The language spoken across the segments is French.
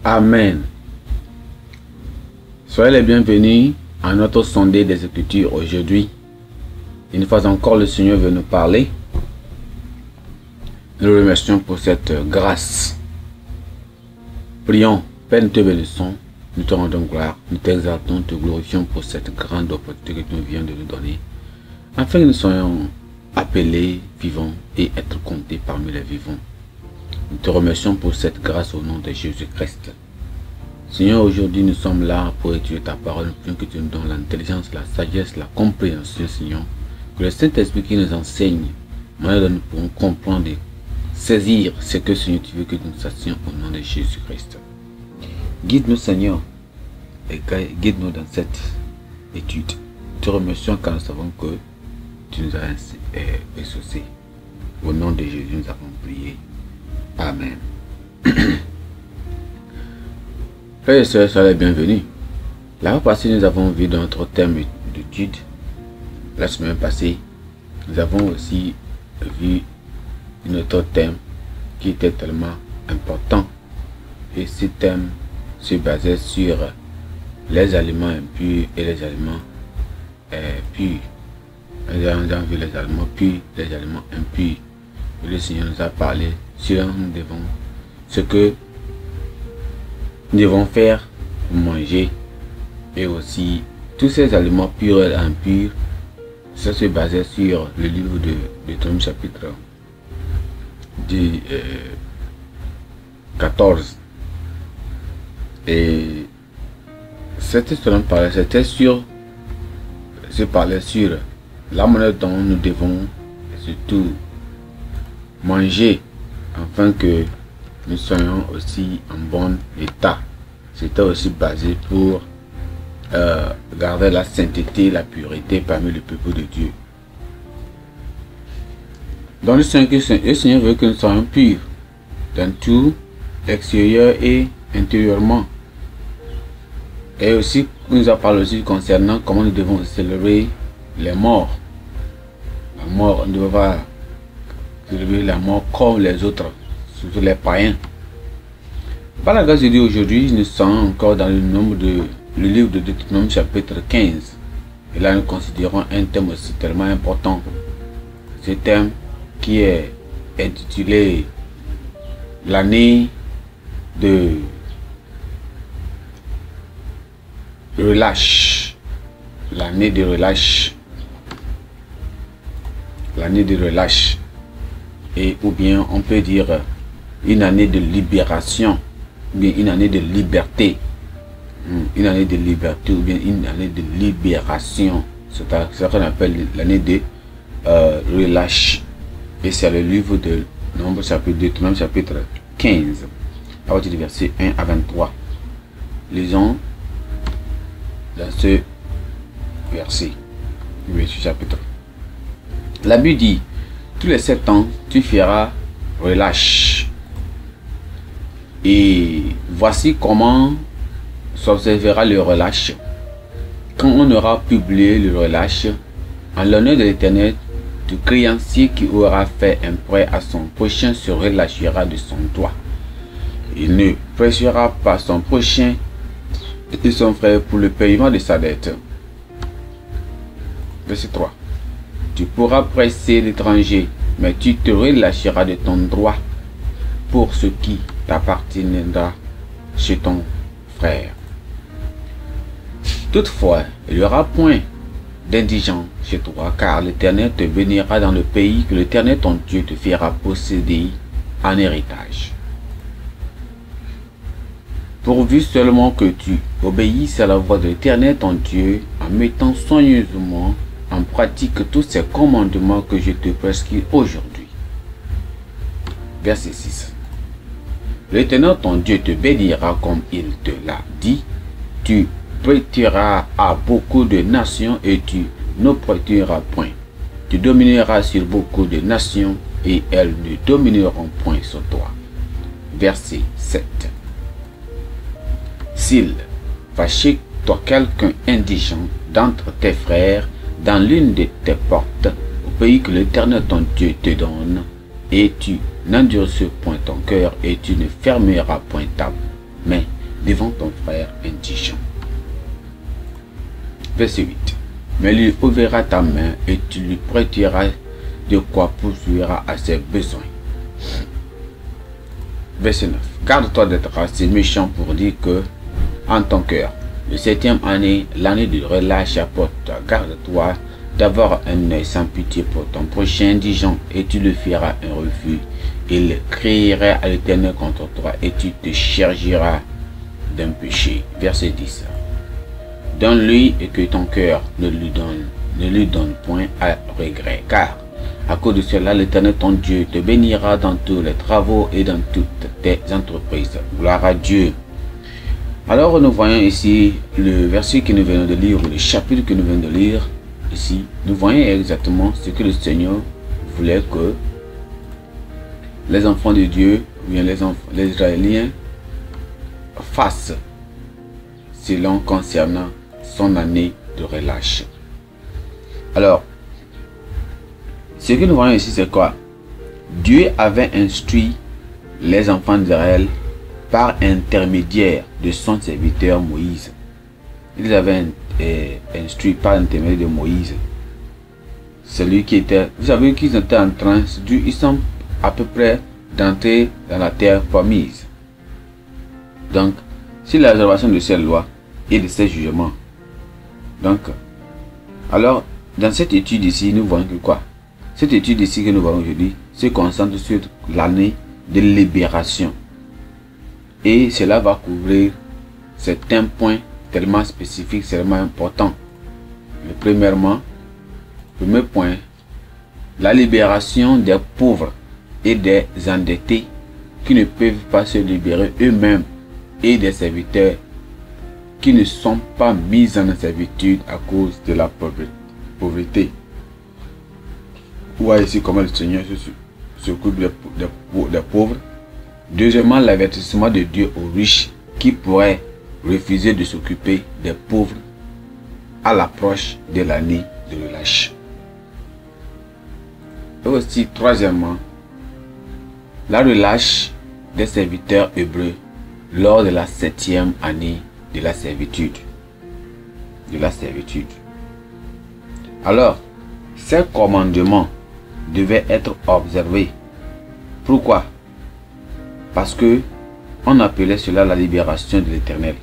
Amen. Soyez les bienvenus à notre sondée des Écritures aujourd'hui. Une fois encore, le Seigneur veut nous parler. Nous le remercions pour cette grâce. Prions, Père, nous te bénissons, nous te rendons gloire, nous t'exaltons, te glorifions pour cette grande opportunité que tu viens de nous donner, afin que nous soyons appelés vivants et être comptés parmi les vivants. Nous te remercions pour cette grâce au nom de Jésus-Christ. Seigneur, aujourd'hui nous sommes là pour étudier ta parole, que tu nous donnes l'intelligence, la sagesse, la compréhension, Seigneur. Que le Saint-Esprit qui nous enseigne, manière nous pourrons comprendre et saisir ce que, Seigneur, tu veux que nous sachions au nom de Jésus-Christ. Guide-nous, Seigneur, et guide-nous dans cette étude. Nous te remercions car nous savons que tu nous as exaucés. Au nom de Jésus, nous avons prié. Amen. Frères et sœurs, soyez les bienvenus. La fois passée, nous avons vu dans notre thème d'étude. La semaine passée, nous avons aussi vu notre thème qui était tellement important. Et ce thème se basait sur les aliments impurs et les aliments purs. Nous avons vu les aliments purs, les aliments impurs. Et le Seigneur nous a parlé sur ce que nous devons faire pour manger. Et aussi, tous ces aliments purs et impurs, ça se basait sur le livre de Deutéronome chapitre 14. Et cette histoire c'était sur la manière dont nous devons surtout manger afin que nous soyons aussi en bon état. C'était aussi basé pour garder la sainteté, la pureté parmi le peuple de Dieu. Dans le Seigneur veut que nous soyons purs dans tout, extérieur et intérieurement. Et aussi, il nous a parlé aussi concernant comment nous devons célébrer les morts. La mort, on ne doit pas célébrer la mort comme les autres, surtout les païens. Par la grâce de Dieu, aujourd'hui, nous sommes encore dans le livre de Deutéronome chapitre 15. Et là, nous considérons un thème aussi tellement important. Ce thème qui est intitulé l'année de relâche. L'année de relâche. L'année de relâche. Et ou bien on peut dire une année de libération, ou bien une année de liberté. Une année de liberté ou bien une année de libération. C'est ce qu'on appelle l'année de relâche. Et c'est le livre de Deutéronome chapitre 15, à partir du verset 1 à 23. Lisons dans ce verset, chapitre. La Bible dit: tous les 7 ans, tu feras relâche. Et voici comment s'observera le relâche. Quand on aura publié le relâche, en l'honneur de l'Éternel, du créancier qui aura fait un prêt à son prochain se relâchera de son droit. Il ne pressera pas son prochain et son frère pour le paiement de sa dette. Verset 3. Tu pourras presser l'étranger, mais tu te relâcheras de ton droit pour ce qui t'appartiendra chez ton frère. Toutefois, il n'y aura point d'indigent chez toi, car l'Éternel te bénira dans le pays que l'Éternel ton Dieu te fera posséder en héritage. Pourvu seulement que tu obéisses à la voix de l'Éternel ton Dieu en mettant soigneusement en pratique tous ces commandements que je te prescris aujourd'hui. Verset 6. L'Éternel ton Dieu te bénira comme il te l'a dit. Tu prêteras à beaucoup de nations et tu ne prêteras point. Tu domineras sur beaucoup de nations et elles ne domineront point sur toi. Verset 7. S'il fâche toi quelqu'un indigent d'entre tes frères dans l'une de tes portes au pays que l'Éternel ton Dieu te donne, et tu n'endurcis point ton cœur et tu ne fermeras point ta main, devant ton frère indigent. Verset 8. Mais il ouvrira ta main et tu lui prêteras de quoi poursuivra à ses besoins. Verset 9. Garde-toi d'être assez méchant pour dire que, en ton cœur, le 7e année, l'année de relâche apporte. Garde-toi d'avoir un œil sans pitié pour ton prochain indigent, et tu le feras un refus. Il crierait à l'Éternel contre toi, et tu te chargeras d'un péché. Verset 10. Donne-lui et que ton cœur ne lui donne point à regret, car à cause de cela, l'Éternel ton Dieu te bénira dans tous les travaux et dans toutes tes entreprises. Gloire à Dieu. Alors nous voyons ici le verset que nous venons de lire, ou le chapitre que nous venons de lire ici. Nous voyons exactement ce que le Seigneur voulait que les enfants de Dieu, ou bien les Israéliens, fassent selon concernant son année de relâche. Alors, ce que nous voyons ici, c'est quoi? Dieu avait instruit les enfants d'Israël par intermédiaire de son serviteur Moïse. Ils avaient instruit par l'intermédiaire de Moïse. Celui qui était... Vous savez qu'ils étaient en train... Ils sont à peu près d'entrer dans la terre promise. Donc, si la réservation de ces lois et de ces jugements. Donc, alors, dans cette étude ici, nous voyons que quoi? Cette étude ici que nous voyons aujourd'hui se concentre sur l'année de libération. Et cela va couvrir certains points tellement spécifiques, tellement importants. Le premier point, la libération des pauvres et des endettés qui ne peuvent pas se libérer eux-mêmes, et des serviteurs qui ne sont pas mis en servitude à cause de la pauvreté. Voyez ici comment le Seigneur s'occupe des pauvres. Deuxièmement, l'avertissement de Dieu aux riches qui pourraient refuser de s'occuper des pauvres à l'approche de l'année de relâche. Et aussi, troisièmement, la relâche des serviteurs hébreux lors de la 7e année de la servitude. Alors, ces commandements devaient être observés. Pourquoi? Parce que on appelait cela la libération de l'Éternel.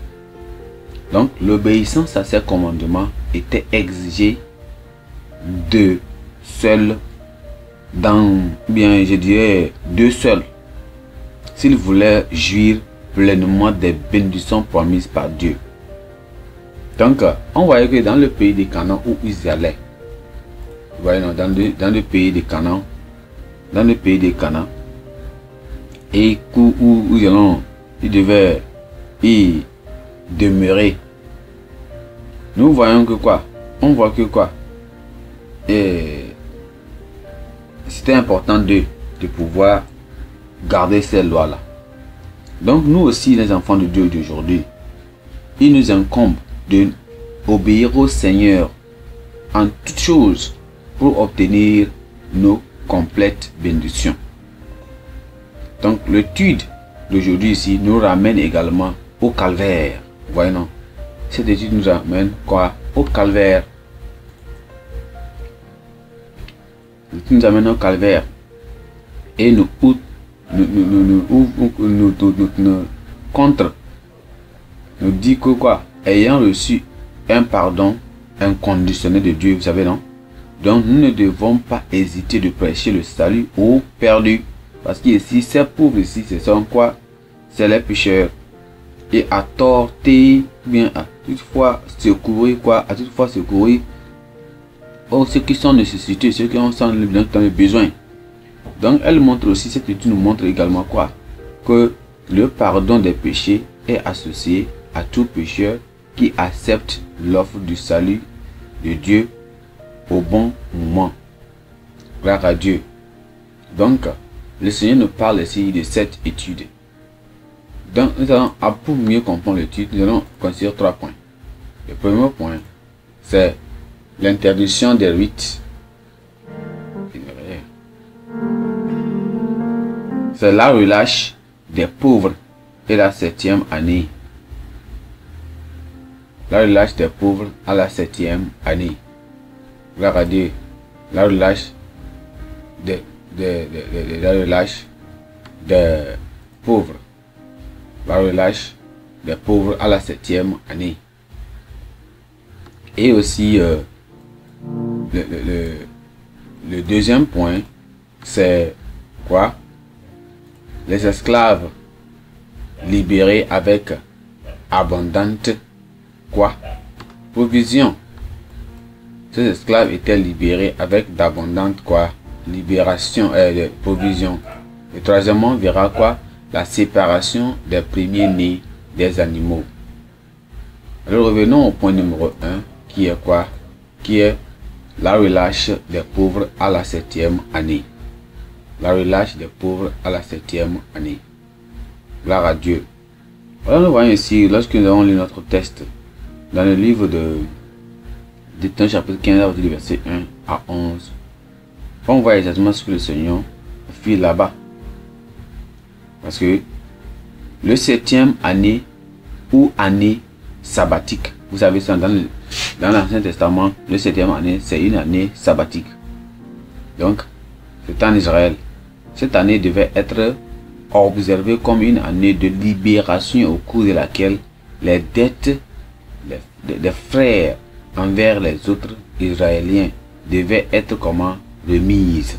Donc, l'obéissance à ces commandements était exigée de seuls, deux seuls, s'ils voulaient jouir pleinement des bénédictions promises par Dieu. Donc, on voyait que dans le pays de Canaan où ils allaient, dans le pays de Canaan, et où ils devaient y demeurer. Nous voyons que quoi? On voit que quoi? Et c'était important de pouvoir garder ces lois-là. Donc nous aussi, les enfants de Dieu d'aujourd'hui, il nous incombe de obéir au Seigneur en toutes choses pour obtenir nos complètes bénédictions. Donc l'étude d'aujourd'hui ici nous ramène également au calvaire. Voyez non? Cette étude nous ramène quoi? Au calvaire. Nous amène au calvaire. Et nous dit que quoi? Ayant reçu un pardon inconditionnel de Dieu, vous savez non? Donc nous ne devons pas hésiter de prêcher le salut aux perdus. Parce qu'ici, ces pauvres ici, ce sont quoi? C'est les pécheurs. Et à torter, bien à toutefois secourir quoi? À toutefois secourir ceux qui sont nécessités, ceux qui ont le besoin. Donc elle montre aussi, cette étude nous montre également quoi? Que le pardon des péchés est associé à tout pécheur qui accepte l'offre du salut de Dieu au bon moment. Gloire à Dieu. Donc, le Seigneur nous parle ici de cette étude. Donc, nous allons, pour mieux comprendre l'étude, nous allons considérer 3 points. Le premier point, c'est l'interdiction des rites. C'est la relâche des pauvres et la 7e année la relâche des pauvres à la 7e année. Gloire à Dieu. La relâche la relâche des pauvres. La relâche des pauvres à la 7e année. Et aussi, le deuxième point, c'est quoi? Les esclaves libérés avec abondante quoi? Provision. Ces esclaves étaient libérés avec d'abondantes quoi? Libération de provision. Et troisièmement, on verra quoi? La séparation des premiers-nés des animaux. Alors revenons au point numéro 1, qui est quoi? Qui est la relâche des pauvres à la 7e année. La relâche des pauvres à la 7e année. Gloire à Dieu. Voilà, nous voyons ici, lorsque nous avons lu notre texte, dans le livre d'Éthène chapitre 15, verset 1 à 11, on voit exactement ce que le Seigneur fit là-bas. Parce que le 7e année ou année sabbatique, vous savez ça dans l'Ancien Testament, le 7e année, c'est une année sabbatique. Donc, c'est en Israël. Cette année devait être observée comme une année de libération au cours de laquelle les dettes des frères envers les autres Israéliens devaient être comment remises.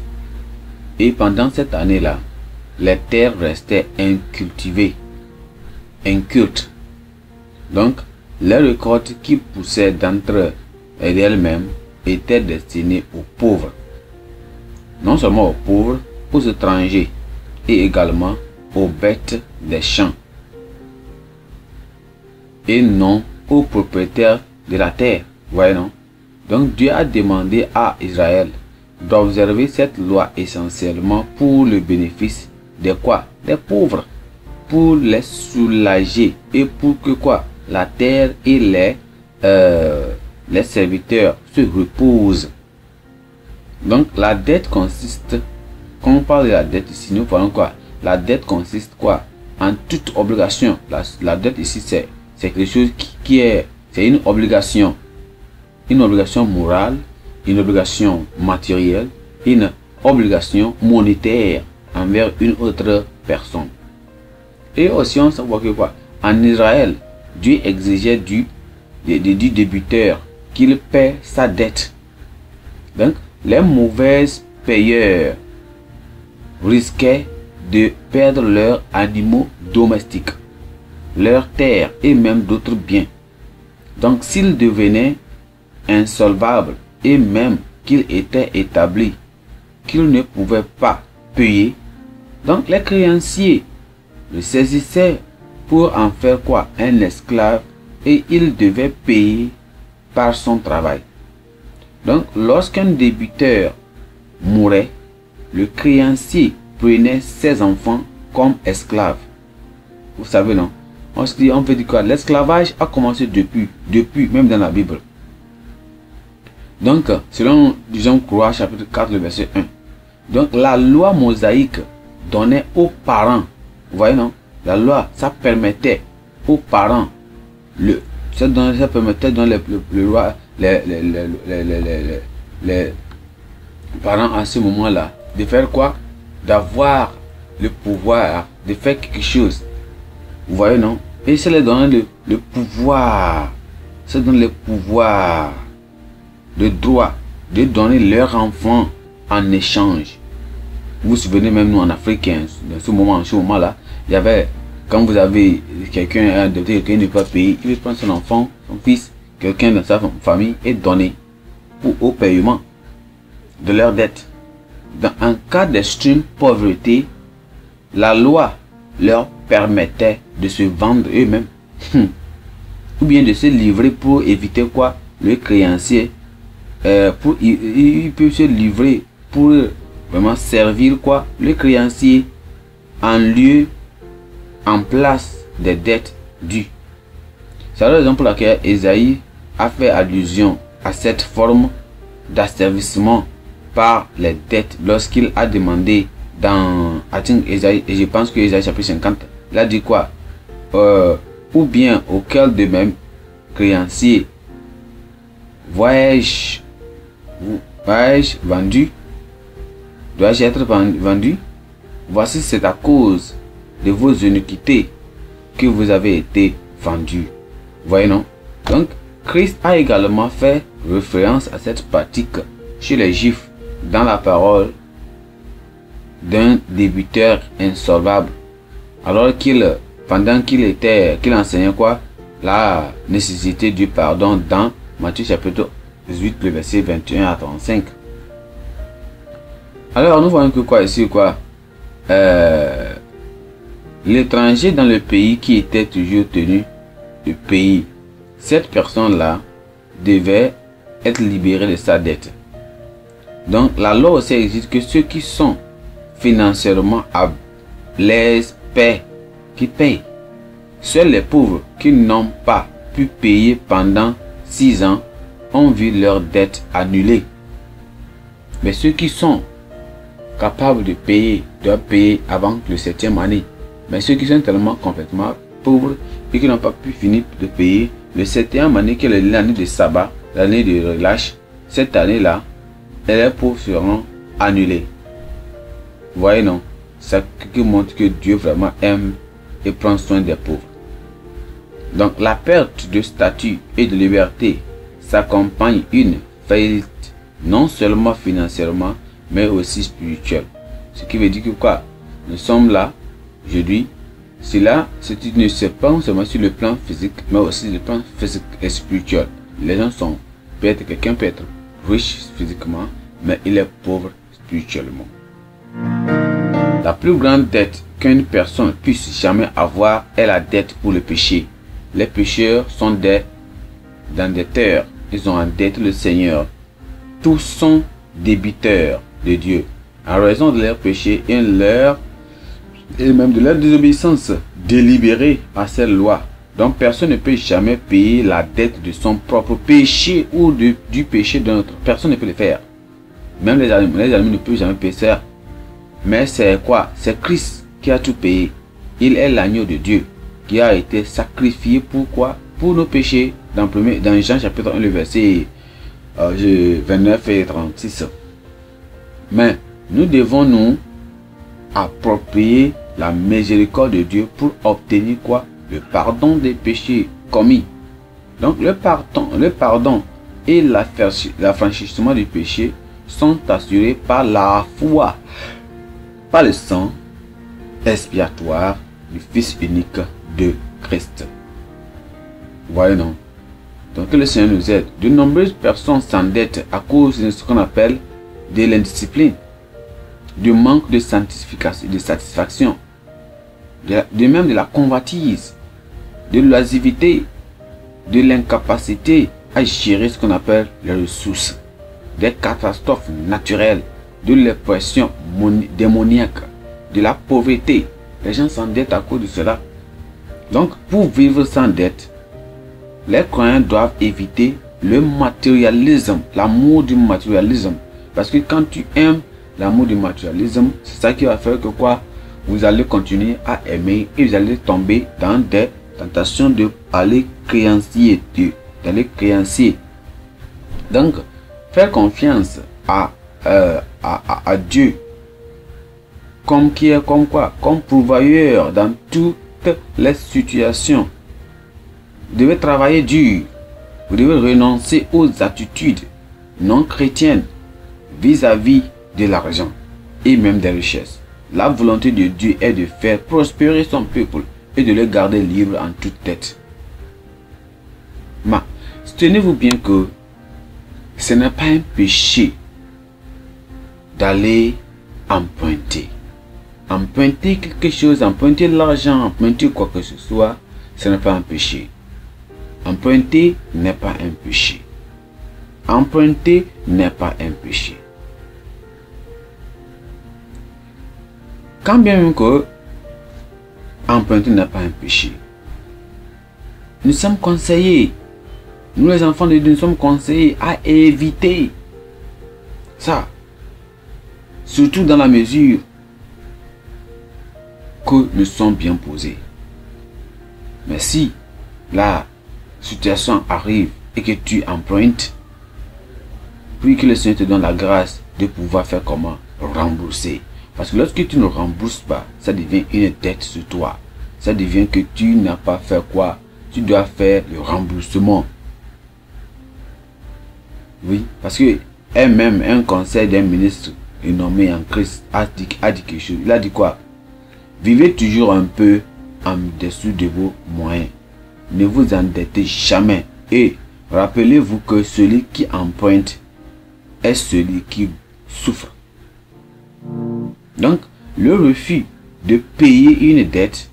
Et pendant cette année-là, les terres restaient incultivées, incultes. Donc, les récoltes qui poussaient d'entre elles-mêmes étaient destinées aux pauvres. Non seulement aux pauvres, aux étrangers et également aux bêtes des champs. Et non aux propriétaires de la terre. Voyez, non? Donc Dieu a demandé à Israël d'observer cette loi essentiellement pour le bénéfice des quoi? Des pauvres. Pour les soulager et pour que quoi? La terre et les serviteurs se reposent. Donc la dette consiste, quand on parle de la dette ici, nous parlons quoi? La dette consiste quoi? En toute obligation. La dette ici c'est quelque chose qui est, c'est une obligation morale, une obligation matérielle, une obligation monétaire envers une autre personne. Et aussi on savoir que quoi? En Israël, Dieu exigeait du débiteur qu'il paie sa dette. Donc les mauvais payeurs risquaient de perdre leurs animaux domestiques, leurs terres et même d'autres biens. Donc s'ils devenaient insolvables et même qu'ils étaient établis qu'ils ne pouvaient pas payer, donc les créanciers le saisissaient pour en faire quoi? Un esclave, et il devait payer par son travail. Donc lorsqu'un débiteur mourait, le créancier prenait ses enfants comme esclaves. Vous savez, non? On veut dire quoi? L'esclavage a commencé depuis, même dans la Bible. Donc, selon Jean Croix, chapitre 4, le verset 1. Donc, la loi mosaïque donnait aux parents, vous voyez, non? La loi, ça permettait aux parents, ça permettait dans les parents à ce moment-là, de faire quoi? D'avoir le pouvoir de faire quelque chose. Vous voyez, non? Et ça leur donnait le pouvoir. Ça donne le pouvoir, le droit de donner leur enfant en échange. Vous vous souvenez, même nous en Afrique, dans ce moment-là, il y avait, quand vous avez quelqu'un qui ne peut pas payer, il veut prendre son enfant, son fils, quelqu'un dans sa famille et donner au paiement de leurs dettes. Dans un cas d'extrême pauvreté, la loi leur permettait de se vendre eux-mêmes ou bien de se livrer pour éviter quoi? Le créancier. Il peut se livrer pour vraiment servir quoi? Le créancier en place des dettes dues. C'est la raison pour laquelle Ésaïe a fait allusion à cette forme d'asservissement par les dettes lorsqu'il a demandé dans Ésaïe, et je pense que Ésaïe chapitre 50, il a dit quoi? Ou bien auquel de même créancier. Dois-je vendu? Dois-je être vendu? Voici, c'est à cause de vos iniquités que vous avez été vendus. Voyez, non? Donc, Christ a également fait référence à cette pratique chez les Juifs dans la parole d'un débiteur insolvable, alors pendant qu'il enseignait quoi? La nécessité du pardon dans Matthieu chapitre 18, le verset 21 à 35. Alors nous voyons que quoi ici, quoi? L'étranger dans le pays qui était toujours tenu de payer, cette personne-là devait être libérée de sa dette. Donc la loi aussi existe que ceux qui sont financièrement à l'aise qui payent. Seuls les pauvres qui n'ont pas pu payer pendant 6 ans ont vu leur dette annulée. Mais ceux qui sont capables de payer doivent payer avant le 7e année. Mais ceux qui sont tellement complètement pauvres et qui n'ont pas pu finir de payer le 7e année, qui est l'année de sabbat, l'année de relâche, cette année-là, les pauvres seront annulés. Vous voyez, non? Ça qui montre que Dieu vraiment aime et prend soin des pauvres. Donc la perte de statut et de liberté s'accompagne une faillite non seulement financièrement mais aussi spirituelle. Ce qui veut dire que quoi? Nous sommes là aujourd'hui. Cela, ne se pas seulement sur le plan physique mais aussi sur le plan physique et spirituel. Les gens sont, quelqu'un peut être riche physiquement mais il est pauvre spirituellement. La plus grande dette qu'une personne puisse jamais avoir est la dette pour le péché. Les pécheurs sont des déteurs. Ils ont en dette le Seigneur. Tous sont débiteurs de Dieu en raison de leurs péchés et même de leur désobéissance délibérée à cette loi. Donc personne ne peut jamais payer la dette de son propre péché ou du péché d'un autre. Personne ne peut le faire. Même les animaux ne peuvent jamais payer ça. Mais c'est quoi? C'est Christ qui a tout payé. Il est l'agneau de Dieu qui a été sacrifié pour quoi? Pour nos péchés. Dans Jean chapitre 1, le verset 29 et 36. Mais nous devons nous approprier la miséricorde de Dieu pour obtenir quoi? Le pardon des péchés commis. Donc le pardon et l'affranchissement du péché sont assurés par la foi, par le sang expiatoire du Fils unique de Christ. Voyez, non? Donc que le Seigneur nous aide. De nombreuses personnes s'endettent à cause de ce qu'on appelle de l'indiscipline, du manque de satisfaction, de même de la convoitise, de l'oisiveté, de l'incapacité à gérer ce qu'on appelle les ressources, des catastrophes naturelles, de l'oppression démoniaque, de la pauvreté. Les gens s'endettent à cause de cela. Donc, pour vivre sans dette, les croyants doivent éviter le matérialisme, l'amour du matérialisme. Parce que quand tu aimes l'amour du matérialisme, c'est ça qui va faire que quoi? Vous allez continuer à aimer et vous allez tomber dans des tentations d'aller créancier Dieu, d'aller créancier. Donc, faire confiance à Dieu comme pourvoyeur dans toutes les situations. Vous devez travailler dur. Vous devez renoncer aux attitudes non chrétiennes vis-à-vis de l'argent et même des richesses. La volonté de Dieu est de faire prospérer son peuple et de le garder libre en toute tête. Mais tenez-vous bien que ce n'est pas un péché d'aller emprunter. Emprunter quelque chose, emprunter l'argent, emprunter quoi que ce soit, ce n'est pas un péché. Emprunter n'est pas un péché. Emprunter n'est pas un péché. Quand bien même que emprunter n'est pas un péché, nous sommes conseillés, nous les enfants de Dieu, nous sommes conseillés à éviter ça. Surtout dans la mesure que nous sommes bien posés. Mais si la situation arrive et que tu empruntes, puis que le Seigneur te donne la grâce de pouvoir faire comment? Rembourser. Parce que lorsque tu ne rembourses pas, ça devient une dette sur toi. Ça devient que tu n'as pas fait quoi? Tu dois faire le remboursement. Oui, parce que elle-même, un conseil d'un ministre nommé en Christ a dit quelque chose. Il a dit quoi? Vivez toujours un peu en dessous de vos moyens. Ne vous endettez jamais. Et rappelez-vous que celui qui emprunte est celui qui souffre. Donc, le refus de payer une dette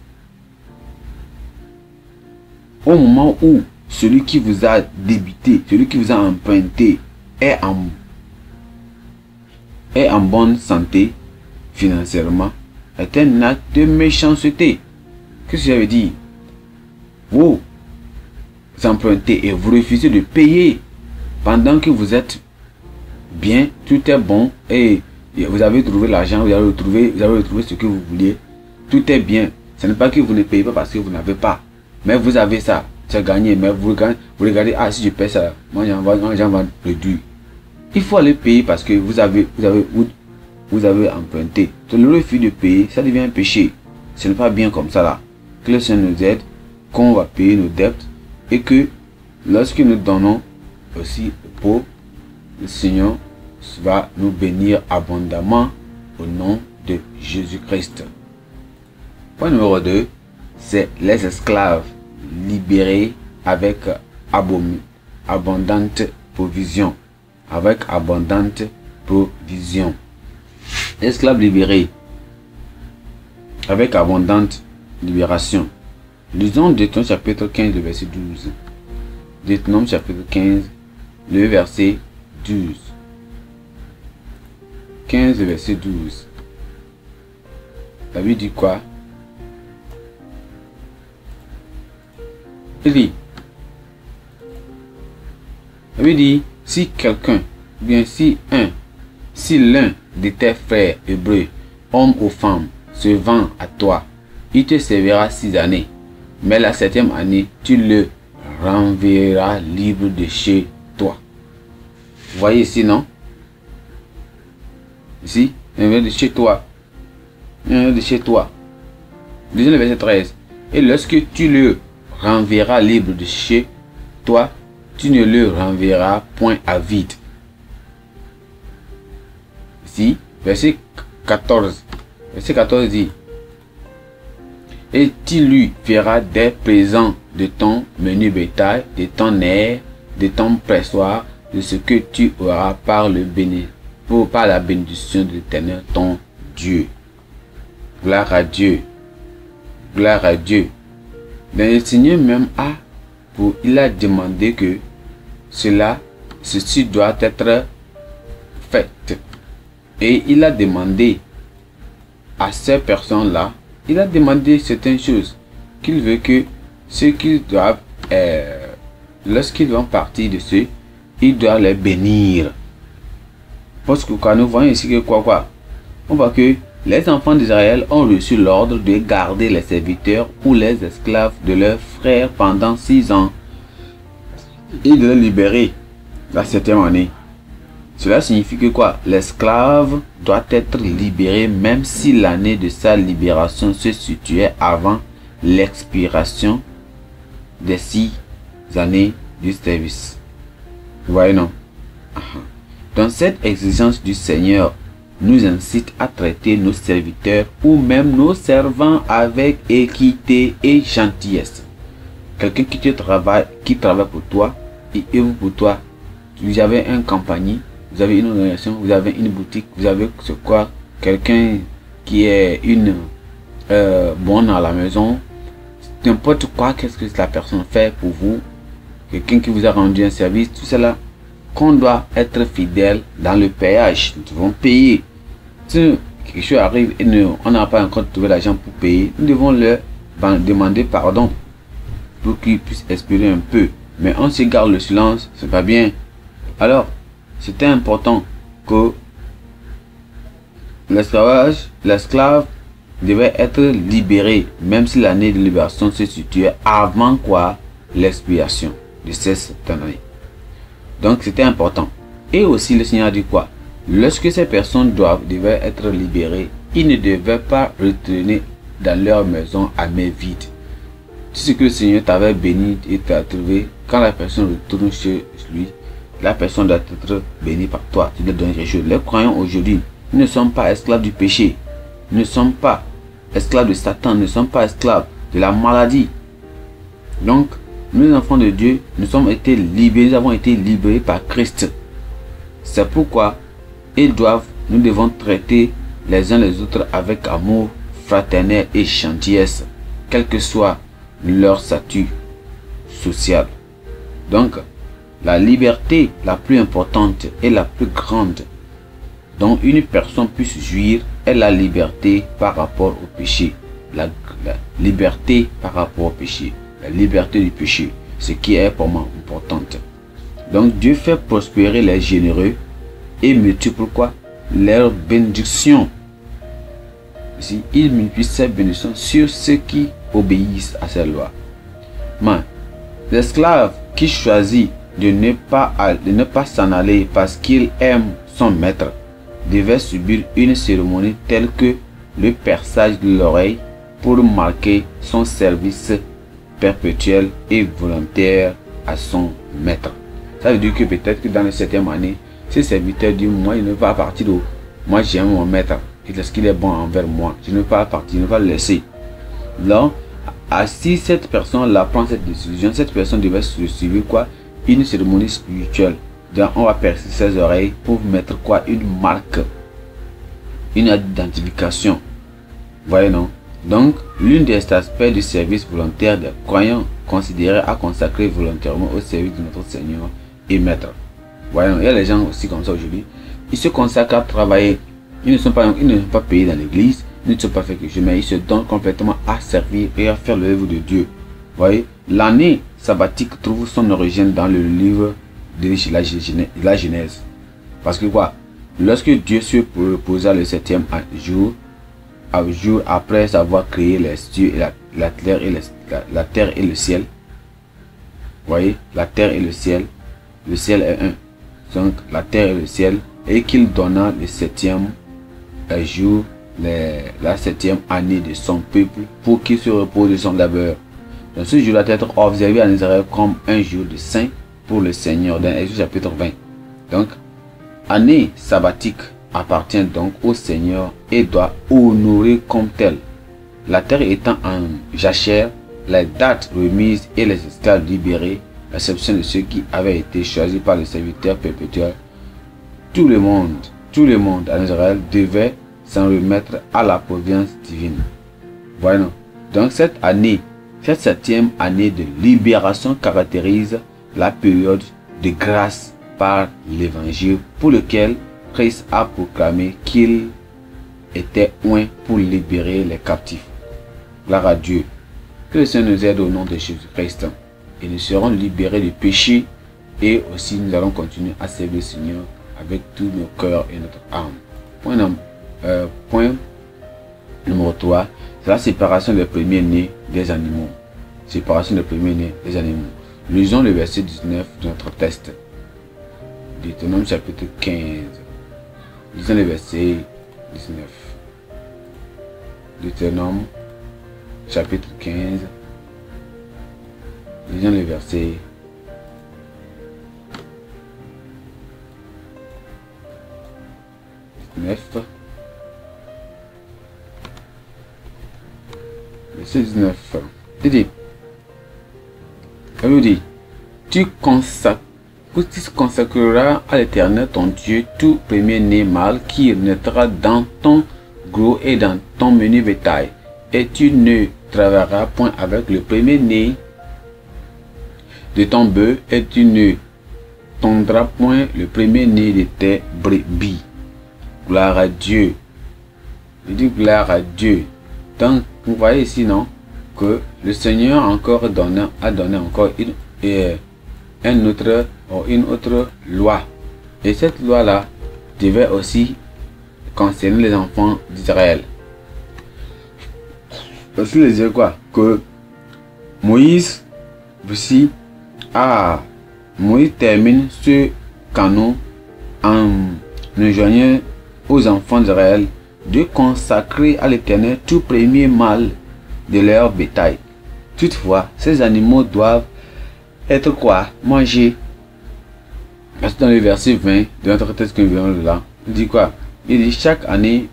au moment où celui qui vous a débité, celui qui vous a emprunté est en bonne santé financièrement, est un acte de méchanceté. Qu'est-ce que ça veut dire? Vous empruntez et vous refusez de payer pendant que vous êtes bien, tout est bon et vous avez trouvé l'argent, vous avez retrouvé ce que vous vouliez, tout est bien. Ce n'est pas que vous ne payez pas parce que vous n'avez pas, mais vous avez ça, c'est gagné. Mais vous regardez, ah, si je paye ça, moi j'en vais réduire. Il faut aller payer parce que vous avez emprunté. Le refus de payer, ça devient un péché. Ce n'est pas bien comme ça là. Que le Seigneur nous aide, qu'on va payer nos dettes et que lorsque nous donnons aussi aux pauvres, le Seigneur va nous bénir abondamment au nom de Jésus-Christ. Point numéro 2, c'est les esclaves libérés avec abondante provision. Avec abondante provision. Esclaves libérés avec abondante libération. Lisons Deutéronome chapitre 15, le verset 12. Deutéronome chapitre 15, le verset 12. 15, le verset 12. La Bible dit quoi? Il dit, la Bible dit, si quelqu'un, bien si l'un de tes frères hébreux, homme ou femme, se vend à toi, il te servira 6 années. Mais la 7e année, tu le renverras libre de chez toi. Vous voyez ici, non? Ici, de chez toi. De chez toi. Disons le verset 13. Et lorsque tu le renverras libre de chez toi, tu ne le renverras point à vide. Ici, verset 14. Verset 14 dit, et tu lui feras des présents de ton menu bétail, de ton air, de ton pressoir, de ce que tu auras par la bénédiction de l'Éternel ton Dieu. Gloire à Dieu. Gloire à Dieu. Mais le Seigneur même il a demandé que ceci doit être fait. Et il a demandé à ces personnes-là, il a demandé certaines choses qu'il veut que ceux qui doivent, lorsqu'ils vont partir de ceux, il doit les bénir. Parce que quand nous voyons ici que quoi, on voit que les enfants d'Israël ont reçu l'ordre de garder les serviteurs ou les esclaves de leurs frères pendant 6 ans et de les libérer la 7e année. Cela signifie que quoi? L'esclave doit être libéré même si l'année de sa libération se situait avant l'expiration des 6 années du service. Vous voyez, non? Dans cette exigence du Seigneur nous incite à traiter nos serviteurs ou même nos servants avec équité et gentillesse. Quelqu'un qui travaille pour toi et œuvre pour toi. Vous avez une compagnie, vous avez une organisation, vous avez une boutique, vous avez quelqu'un qui est une bonne à la maison, n'importe quoi, qu'est-ce que la personne fait pour vous, quelqu'un qui vous a rendu un service, tout cela, qu'on doit être fidèle dans le payage. Nous devons payer. Si quelque chose arrive et on n'a pas encore trouvé l'argent pour payer, nous devons leur demander pardon pour qu'ils puissent espérer un peu. Mais on se garde le silence, c'est pas bien. Alors, c'était important que l'esclave devait être libéré, même si l'année de libération se situait avant quoi? l'expiation de ces années. Donc c'était important. Et aussi le Seigneur a dit quoi? Lorsque ces personnes devaient être libérées, ils ne devaient pas retourner dans leur maison à main vide. Tout ce que le Seigneur t'avait béni et t'a trouvé, quand la personne retourne chez lui, la personne doit être bénie par toi. Tu dois donner quelque chose. Les croyants aujourd'hui, nous ne sommes pas esclaves du péché. Nous ne sommes pas esclaves de Satan. Nous ne sommes pas esclaves de la maladie. Donc, nous les enfants de Dieu, nous avons été libérés par Christ. C'est pourquoi nous devons traiter les uns les autres avec amour fraternel et gentillesse, quel que soit leur statut social. Donc, la liberté la plus importante et la plus grande dont une personne puisse jouir est la liberté par rapport au péché. La liberté par rapport au péché. La liberté du péché, ce qui est pour moi importante. Donc Dieu fait prospérer les généreux et multiplie quoi? Leurs bénédictions. Ici, il multiplie ses bénédictions sur ceux qui obéissent à ses lois. Mais l'esclave qui choisit de ne pas s'en aller parce qu'il aime son maître devait subir une cérémonie telle que le perçage de l'oreille pour marquer son service perpétuel et volontaire à son maître. Ça veut dire que peut-être que dans les 7e année, ce serviteur dit, moi il ne va pas partir d'où. Moi j'aime mon maître. Et est-ce qu'il est bon envers moi? Je ne vais pas partir, je ne vais pas le laisser. Donc, si cette personne-là prend cette décision, cette personne devait suivre quoi? Une cérémonie spirituelle. Donc, on va percer ses oreilles pour mettre quoi? Une marque. Une identification. Vous voyez, non? Donc, l'une des aspects du service volontaire des croyants considérés à consacrer volontairement au service de notre Seigneur et Maître. Voyons, il y a les gens aussi comme ça aujourd'hui. Ils se consacrent à travailler. Ils ne sont pas payés dans l'église. Ils ne sont pas fait que je, mais ils se donnent complètement à servir et à faire l'œuvre de Dieu. Vous voyez, l'année sabbatique trouve son origine dans le livre de la Genèse. Parce que quoi? Lorsque Dieu se reposa le 7e jour, après avoir créé les cieux et la terre et le ciel. Vous voyez, la terre et le ciel est un. Donc la terre et le ciel, et qu'il donna le 7e jour, la 7e année de son peuple, pour qu'il se repose de son labeur. Donc ce jour doit être observé en Israël comme un jour de saint pour le Seigneur, dans Exode chapitre 20. Donc, année sabbatique appartient donc au Seigneur et doit honorer comme tel. La terre étant en jachère, les dates remises et les esclaves libérés, à l'exception de ceux qui avaient été choisis par le serviteur perpétuel, tout le monde en Israël devait s'en remettre à la providence divine. Voilà. Donc cette année, cette 7e année de libération caractérise la période de grâce par l'évangile pour lequel Christ a proclamé qu'il était oint pour libérer les captifs. Gloire à Dieu. Que le Seigneur nous aide au nom de Jésus-Christ. Et nous serons libérés du péché et aussi nous allons continuer à servir le Seigneur avec tout nos cœurs et notre âme. Point numéro 3, c'est la séparation des premiers-nés des animaux. Séparation des premiers-nés des animaux. Lisons le verset 19 de notre texte. Deutéronome chapitre 15. Lisons le verset 19. Deutéronome chapitre 15. Lisons le verset 19. Verset 19. Il dit, tu consacreras à l'Éternel ton Dieu tout premier-né mâle qui naîtra dans ton gros et dans ton menu bétail, et tu ne travailleras point avec le premier-né de ton bœuf, et tu ne tondras point le premier-né de tes brebis. Gloire à Dieu. Il dit gloire à Dieu. Donc, vous voyez ici, non, que le Seigneur a donné encore une autre loi. Et cette loi-là devait aussi concerner les enfants d'Israël. Parce qu'il disait quoi? Que Moïse Voici, Moïse termine ce canon en enjoignant aux enfants d'Israël de consacrer à l'Éternel tout premier mâle de leur bétail. Toutefois, ces animaux doivent être quoi? Mangés. Parce que dans le verset 20 de notre texte que nous venons de là, il dit quoi? Il dit chaque année,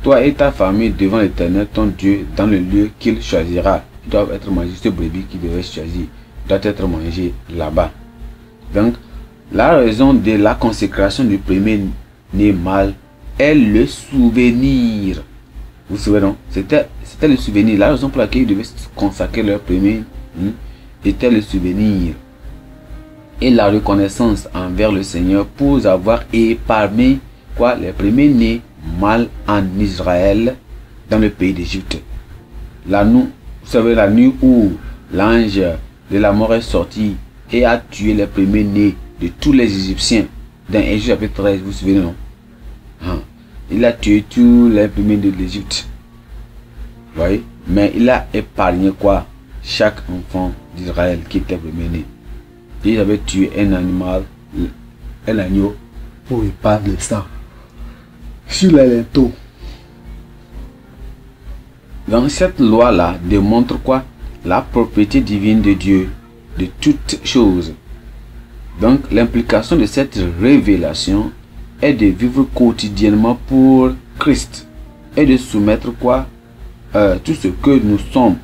toi et ta famille devant l'Éternel ton Dieu dans le lieu qu'il choisira. Ils doivent être mangés. Ce brebis qui devait choisir doit être mangé là-bas. Donc, la raison de la consécration du premier-né mâle est le souvenir. Vous vous souvenez, non? C'était le souvenir. La raison pour laquelle ils devaient consacrer leur premier était le souvenir et la reconnaissance envers le Seigneur pour avoir épargné quoi, les premiers-nés mâles en Israël dans le pays d'Égypte. Vous savez, la nuit où l'ange de la mort est sorti et a tué les premiers-nés de tous les Égyptiens. Dans Égypte chapitre 13, vous vous souvenez, non? Il a tué tous les premiers-nés de l'Égypte. Vous voyez? Mais il a épargné quoi? Chaque enfant d'Israël qui était premier-né. Il avait tué un animal, un agneau, pour épargner ça sur les linteaux. Donc cette loi-là démontre quoi? La propriété divine de Dieu de toutes choses. Donc l'implication de cette révélation est de vivre quotidiennement pour Christ et de soumettre quoi? Tout ce que nous sommes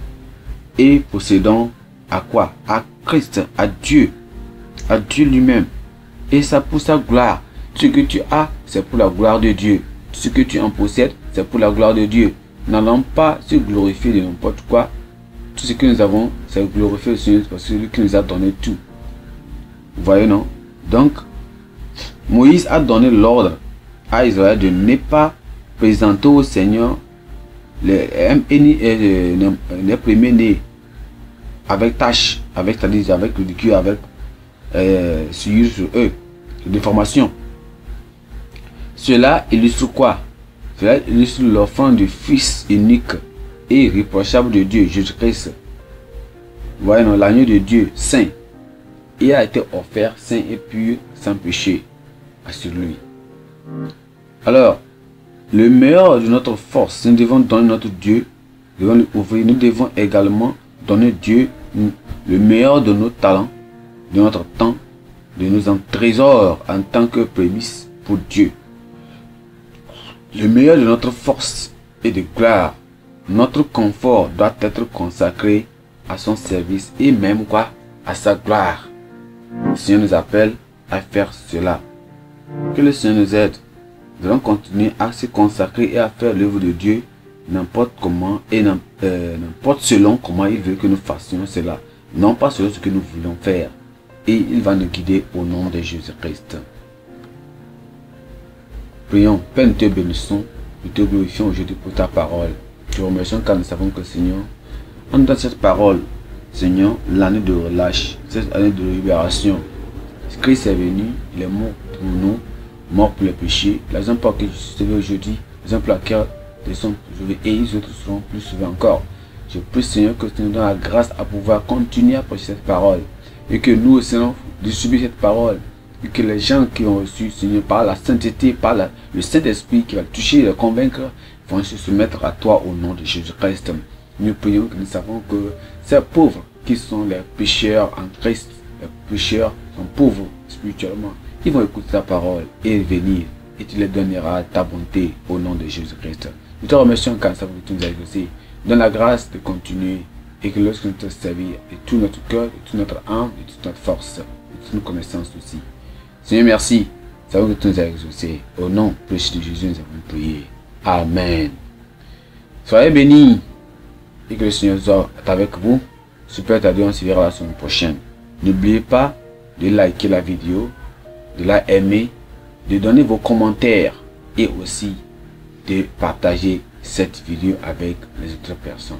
et possédons à quoi? À Christ, à Dieu lui-même. Et ça pour sa gloire. Ce que tu as, c'est pour la gloire de Dieu. Ce que tu en possèdes, c'est pour la gloire de Dieu. N'allons pas se glorifier de n'importe quoi. Tout ce que nous avons, c'est glorifier le Seigneur parce que c'est lui qui nous a donné tout. Vous voyez, non? Donc, Moïse a donné l'ordre à Israël de ne pas présenter au Seigneur les premiers-nés avec tache, avec ridicule, avec sueur sur eux, déformation. Cela illustre quoi? Cela illustre l'offrande du Fils unique et irréprochable de Dieu, Jésus-Christ. Voyons l'agneau de Dieu, saint. Il a été offert saint et pur, sans péché, sur lui. Alors, le meilleur de notre force, nous devons donner notre Dieu, nous devons lui ouvrir, nous devons également donner Dieu le meilleur de nos talents, de notre temps, de nos trésors en tant que prémisse pour Dieu. Le meilleur de notre force et de gloire, notre confort doit être consacré à son service et même quoi, à sa gloire. Le Seigneur nous appelle à faire cela. Que le Seigneur nous aide. Nous allons continuer à se consacrer et à faire l'œuvre de Dieu n'importe comment et n'importe selon comment il veut que nous fassions cela. Non pas selon ce que nous voulons faire. Et il va nous guider au nom de Jésus-Christ. Prions. Père, nous te bénissons, nous te glorifions aujourd'hui pour ta parole. Nous te remercions car nous savons que Seigneur, en dans cette parole, Seigneur, l'année de relâche, cette année de libération. Christ est venu, il est mort pour nous, mort pour les péchés. La raison pour laquelle je suis sauvé aujourd'hui, la raison pour laquelle ils sont sauvés et les autres seront plus sauvés encore. Je prie Seigneur que tu nous donnes la grâce à pouvoir continuer à prêcher cette parole. Et que nous, Seigneur, distribuer cette parole. Et que les gens qui ont reçu, Seigneur, par la sainteté, par le Saint-Esprit qui va toucher et les convaincre, vont se soumettre à toi au nom de Jésus-Christ. Nous prions que nous savons que ces pauvres qui sont les pécheurs en Christ, les pécheurs sont pauvres spirituellement, ils vont écouter ta parole et venir et tu les donneras ta bonté au nom de Jésus-Christ. Nous te remercions car nous savons que tu nous as exaucés. Donne la grâce de continuer et que lorsque nous te servir de tout notre cœur, de toute notre âme, de toute notre force, de toute notre connaissance aussi. Seigneur, merci. Nous savons que tu nous as exaucés. Au nom précieux de Jésus, nous avons prié. Amen. Soyez bénis et que le Seigneur soit avec vous. Super Tadé, on se verra la semaine prochaine. N'oubliez pas de liker la vidéo, de la aimer, de donner vos commentaires et aussi de partager cette vidéo avec les autres personnes.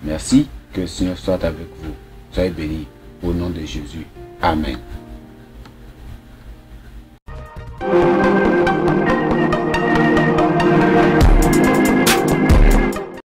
Merci, que le Seigneur soit avec vous. Soyez bénis au nom de Jésus. Amen.